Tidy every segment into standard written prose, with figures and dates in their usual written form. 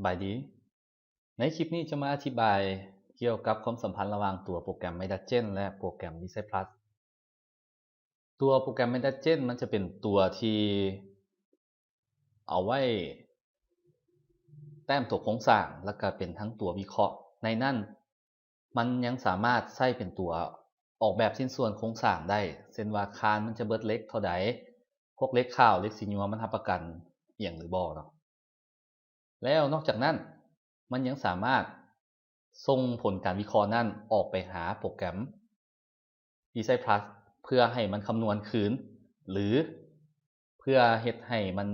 สบายดีในคลิปนี้จะมาอธิบายเกี่ยวกับความสัมพันธ์ระหว่างตัวโปรแกรม Medagen และโปรแกรม Design Plus ตัวโปรแกรม Medagen มันจะเป็นตัวที่เอาไว้แต้มตัวโครงสร้างแล้วก็เป็นทั้งตัววิเคราะห์ในนั้นมันยังสามารถใช้เป็นตัวออกแบบชิ้นส่วนโครงสร้างได้เช่นว่าคานมันจะเบิดเล็กเท่าใดพวกเล็กข้าวเล็กสีนัวมันรับประกันเอียงหรือบ่เนาะแล้วนอกจากนั้นมันยังสามารถส่งผลการวิเคราะห์นั้นออกไปหาโปรแกรม Design Plus เพื่อให้มันคำนวณคืนหรือเพื่อเฮ็ดให้มัน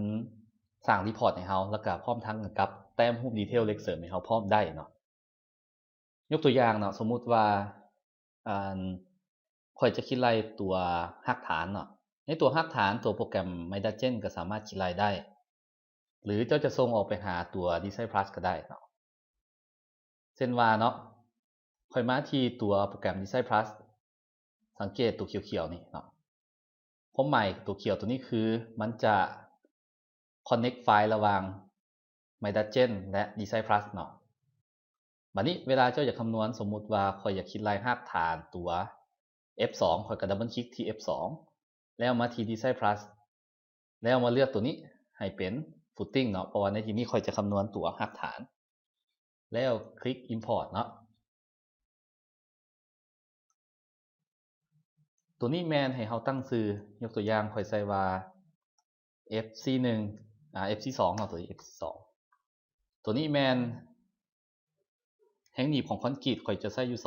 สร้างรีพอร์ตให้เราแล้วก็พร้อมทั้งกับแต้มรูปดีเทลเล็กเสริมให้เราพร้อมได้เนาะยกตัวอย่างเนาะสมมุติว่าข่อยจะคิดรายตัวรากฐานเนาะในตัวรากฐานตัวโปรแกรม Medagen ก็สามารถคิดรายได้หรือเจ้าจะส่งออกไปหาตัว Design Plus ก็ได้เนาะเช่นว่าเนาะข่อยมาที่ตัวโปรแกรม Design Plus สังเกตตัวเขียวๆนี่เนาะความหมายตัวเขียวตัวนี้คือมันจะ connect ไฟล์ระหว่าง Medagen และ Design Plus เนาะบัดนี้เวลาเจ้าอยากคำนวณสมมุติว่าข่อยอยากคิดรายรากฐานตัว F2 ข่อยก็ดับเบิลคลิกที่ F2 แล้วมาที่ Design Plus แล้วมาเลือกตัวนี้ให้เป็น footing เนาะเพราะว่าในที่นี้ข่อยจะคำนวณตัวรากฐานแล้วคลิก import เนาะตัวนี้แมนให้เราตั้งชื่อยกตัวอย่างข่อยใส่ว่า FC1 FC2 เนาะตัวนี้ FC2 ตัวนี้แมนแฮงหนีบของคอนกรีตข่อยจะใส่อยู่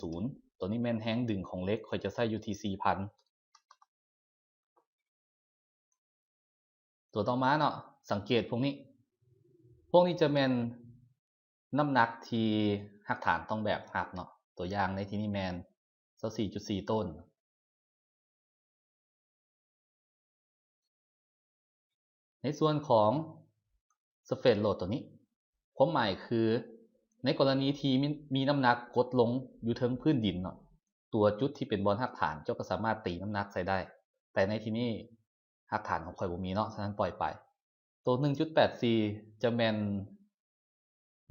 210ตัวนี้แมนแฮงดึงของเหล็กข่อยจะใส่อยู่ที่4,000ตัวต่อมาเนาะสังเกตพวกนี้จะแมนน้ำหนักที่รากฐานต้องแบบหับเนาะตัวอย่างในที่นี้แมน24.4ต้นในส่วนของ Surface Load ตัวนี้ความหมายคือในกรณีที่มีน้ำหนักกดลงอยู่เทิงพื้นดินเนาะตัวจุดที่เป็นบอลรากฐานเจ้าก็สามารถตีน้ำหนักใส่ได้แต่ในที่นี้รากฐานของข่อยบ่มีเนาะฉะนั้นปล่อยไปตัว 1.84 จะแมน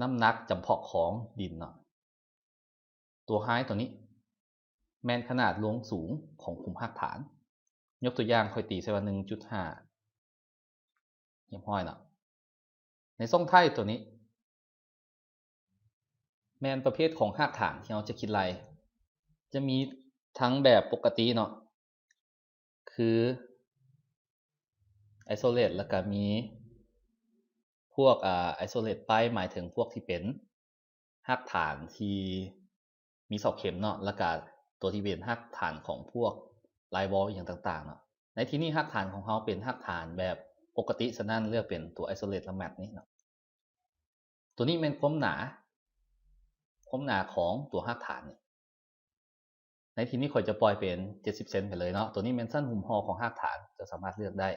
น้ำหนักจำเพาะของดินเนาะตัว Height ตัวนี้แมนขนาดลวงสูงของคุมรากฐานยกตัวอย่างข่อยตีใส่ว่า 1.5 เยี่ยมห้อยเนาะในช่องไถ่ตัวนี้แมนประเภทของรากฐานที่เราจะคิดไรจะมีทั้งแบบปกติเนาะคือ isolate แล้วก็มีพวกisolate ไปหมายถึงพวกที่เป็นรากฐานที่มีเสาเข็มเนาะแล้วก็ตัวที่เป็นรากฐานของพวกไลน์วอลอย่างต่างๆเนาะในที่นี้รากฐานของเขาเป็นรากฐานแบบปกติฉะนั้นเลือกเป็นตัว isolate และ mat นี่เนาะตัวนี้เป็นความหนาของตัวรากฐานในที่นี้ข่อยจะปล่อยเป็น70เซนไปเลยเนาะตัวนี้เป็นสั้นหุ่มหอของรากฐานจะสามารถเลือกได้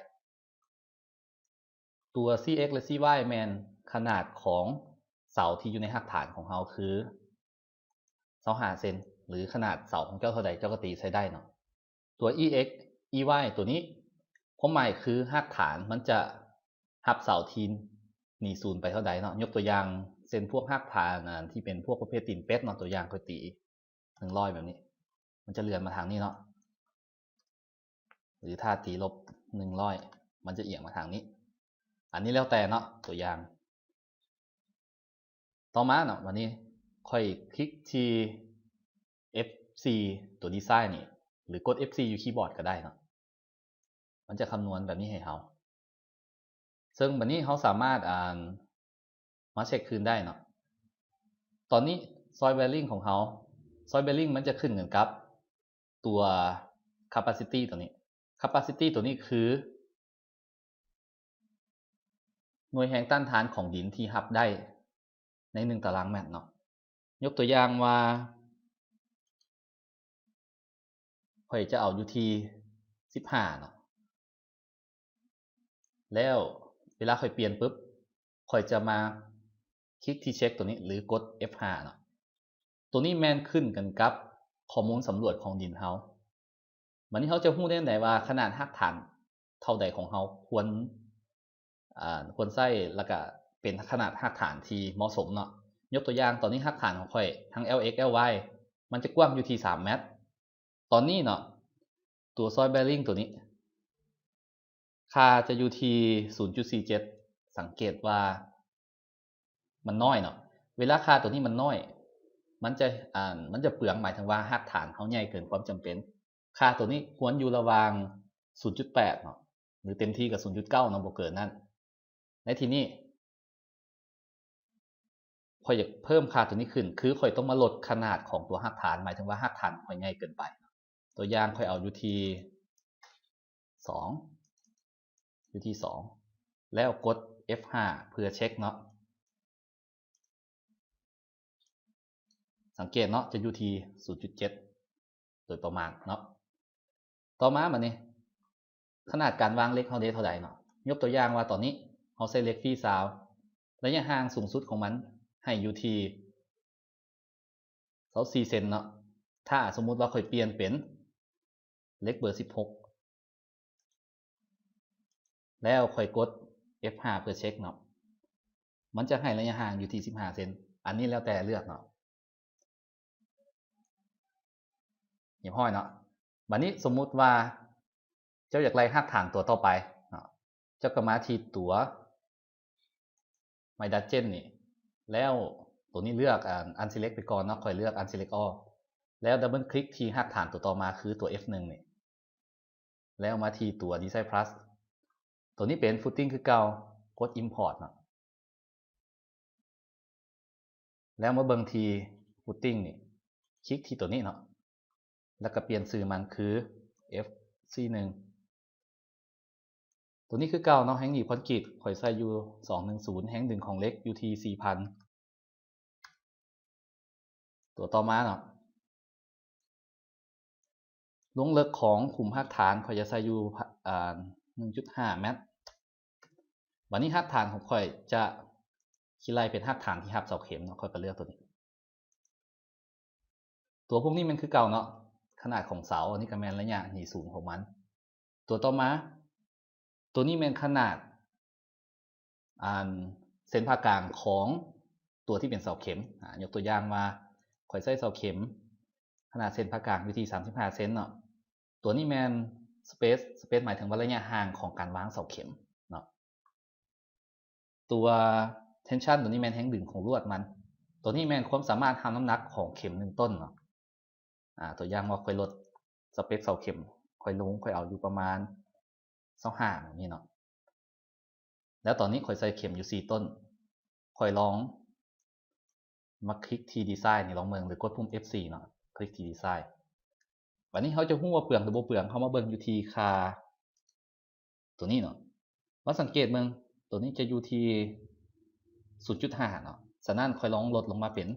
ตัว CX และ CY แมนขนาดของเสาที่อยู่ในรากฐานของเราคือ25เซนหรือขนาดเสาของเจ้าเท่าใดเจ้าก็ตีใช้ได้เนาะตัว EX EY ตัวนี้ความหมายคือรากฐานมันจะหับเสาทีนหนีศูนย์ไปเท่าใดเนาะยกตัวอย่างเส้นพวกรากฐานที่เป็นพวกประเภทตีนเป็ดเนาะตัวอย่างก็ตี100แบบนี้มันจะเลื่อนมาทางนี้เนาะหรือถ้าตีลบ100มันจะเอียงมาทางนี้อันนี้แล้วแต่เนาะตัวอย่างต่อมาเนาะวันนี้ค่อยคลิกที่ FC ตัวดีไซน์นี่หรือกด FC อยู่คีย์บอร์ดก็ได้เนาะมันจะคำนวณแบบนี้ให้เราซึ่งแบบนี้เขาสามารถมาเช็คคืนได้เนาะตอนนี้ซอยเบลลิงของเขาซอยเบลลิงมันจะขึ้นเหมือนกับตัว capacity ตัวนี้ capacity ตัวนี้คือหน่วยแห่งต้านทานของดินที่รับได้ใน1ตารางเมตรเนาะยกตัวอย่างว่าข่อยจะเอาอยู่ที่15เนาะแล้วเวลาข่อยเปลี่ยนปุ๊บข่อยจะมาคลิกที่เช็คตัวนี้หรือกด F5 เนาะตัวนี้แมนขึ้นกันกับข้อมูลสำรวจของดินเฮาวันนี้เขาจะพูดได้ไหนว่าขนาดรากฐานเท่าใดของเฮาควรใส่แล้วก็ เป็นขนาดรากฐานที่เหมาะสมเนาะยกตัวอย่างตอนนี้รากฐานของข่อยทั้ง LX LY มันจะกว้างอยู่ที่3 เมตรตอนนี้เนาะตัวซอยแบริ่งตัวนี้ค่าจะอยู่ที่ 0.47 สังเกตว่ามันน้อยเนาะเวลาค่าตัวนี้มันน้อยมันจะเปลืองหมายถึงว่ารากฐานเขาใหญ่เกินความจำเป็นค่าตัวนี้ควรอยู่ระหว่าง 0.8 เนาะหรือเต็มที่กับ 0.9 เนาะบ่เกินนั้นในที่นี้ข่อยอยากเพิ่มค่าตัวนี้ขึ้นคือข่อยต้องมาลดขนาดของตัวรากฐานหมายถึงว่ารากฐานข่อยใหญ่เกินไปตัวอย่างข่อยเอาอยู่ที่2แล้วกด F5 เพื่อเช็คเนาะสังเกตเนาะจะอยู่ที่ 0.7 โดยประมาณเนาะต่อมาบัดนี้ขนาดการวางเล็กเฮาได้เท่าใดเนาะยกตัวอย่างว่าตอนนี้เฮาใช้เล็กฟรีซาวระยะห่างสูงสุดของมันให้อยู่ที่24 เซนเนาะถ้าสมมุติว่าค่อยเปลี่ยนเป็นเล็กเบอร์16แล้วค่อยกด F5 เพื่อเช็คเนาะมันจะให้ระยะห่างอยู่ที่15 เซนอันนี้แล้วแต่เลือกเนาะเรียบร้อยเนาะบัดนี้สมมุติว่าเจ้าอยากไล่รากฐานตัวต่อไปเนาะเจ้าก็มาที่ตัว My Dungeon นี่แล้วตัวนี้เลือกUnselect ไปก่อนเนาะค่อยเลือก Unselect All แล้วดับเบิลคลิกที่รากฐานตัวต่อมาคือตัว F1 นี่แล้วมาที่ตัว Design Plus ตัวนี้เป็น Footing คือเก่ากด Import เนาะแล้วมาเบิ่งที่ Footing นี่คลิกที่ตัวนี้เนาะแล้วก็เปลี่ยนชื่อมันคือ FC1 ตัวนี้คือเก่าเนาะแห่งหนีบคอนกรีตข่อยใส่อยู่210แห่งดึงของเล็กอยู่ที่ 4,000 ตัวต่อมาเนาะลงเลิกของขุมรากฐานข่อยจะใส่อยู่1.5 เมตรวันนี้รากฐานของข่อยจะคิดไล่เป็นรากฐานที่รับเสาเข็มเนาะข่อยก็เลือกตัวนี้ตัวพวกนี้มันคือเก่าเนาะขนาดของเสาอันนี้ก็แม่นระยะหนีสูงของมันตัวต่อมาตัวนี้แม่นขนาดเส้นผ่ากลางของตัวที่เป็นเสาเข็มยกตัวอย่างว่าข่อยใส่เสาเข็มขนาดเส้นผ่ากลางอยู่ที่35 เซนเนาะตัวนี้แม่นสเปซหมายถึงว่าระยะห่างของการวางเสาเข็มเนาะตัว tension ตัวนี้แม่นแห่งดึงของลวดมันตัวนี้แม่นความสามารถทำน้ำหนักของเข็ม1 ต้นเนาะตัวอย่างว่าค่อยลดสเปคเสาเข็มค่อยลงค่อยเอาอยู่ประมาณ25แบบนี้เนาะแล้วตอนนี้ค่อยใส่เข็มอยู่4 ต้นค่อยลองมาคลิกที่ดีไซน์นี่ลองเบิ่งหรือกดปุ่ม F4 เนาะคลิกที่ดีไซน์วันนี้เขาจะฮู้ว่าเปลืองหรือบ่เปลืองเขามาเบิ่งอยู่ที่ค่าตัวนี้เนาะมาสังเกตเบิ่งตัวนี้จะอยู่ที่ 0.5 เนาะฉะนั้นค่อยลองลดลงมาเป็น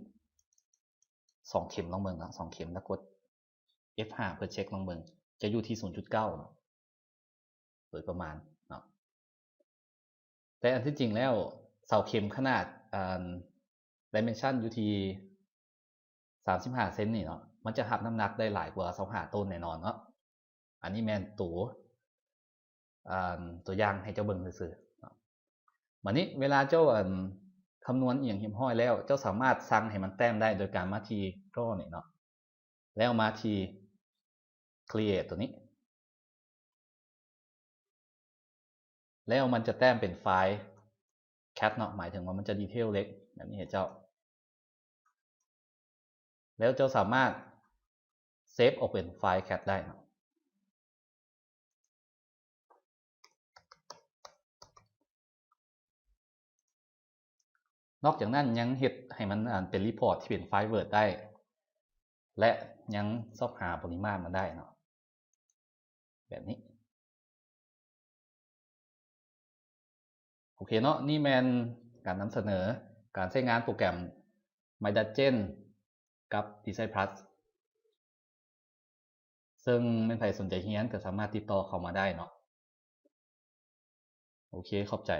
2 เข็มลองเบิ่งเนาะ2 เข็มแล้วกด F5 เพื่อเช็คลองเบิ่งจะอยู่ที่ 0.9 เนาะโดยประมาณเนาะแต่อันที่จริงแล้วเสาเข็มขนาดdimension อยู่ที่35 เซนนี่เนาะมันจะรับน้ำหนักได้หลายกว่า25 ต้นแน่นอนเนาะอันนี้แม่นตัวอย่างให้เจ้าเบิ่งซื่อๆเนาะบัดนี้เวลาเจ้าคำนวณอีหยังเรียบร้อยแล้วเจ้าสามารถสั่งให้มันแต้มได้โดยการมาที่ draw นี่เนาะแล้วมาที่ create ตัวนี้แล้วมันจะแต้มเป็นไฟล์ cat เนาะหมายถึงว่ามันจะดีเทลเล็กแบบนี้เจ้าแล้วเจ้าสามารถเซฟออกเป็นไฟล์ cat ได้เนาะนอกจากนั้นยังเฮ็ดให้มันเป็นรีพอร์ตที่เป็นไฟล์ Word ได้และยังซอกหาปริมาณมาได้เนาะแบบนี้โอเคเนาะนี่แมนการนำเสนอการใช้งานโปรแกรม My Dungeon กับ Design Plus ซึ่งแม่นไผสนใจเรียนก็สามารถติดต่อเข้ามาได้เนาะโอเคขอบใจ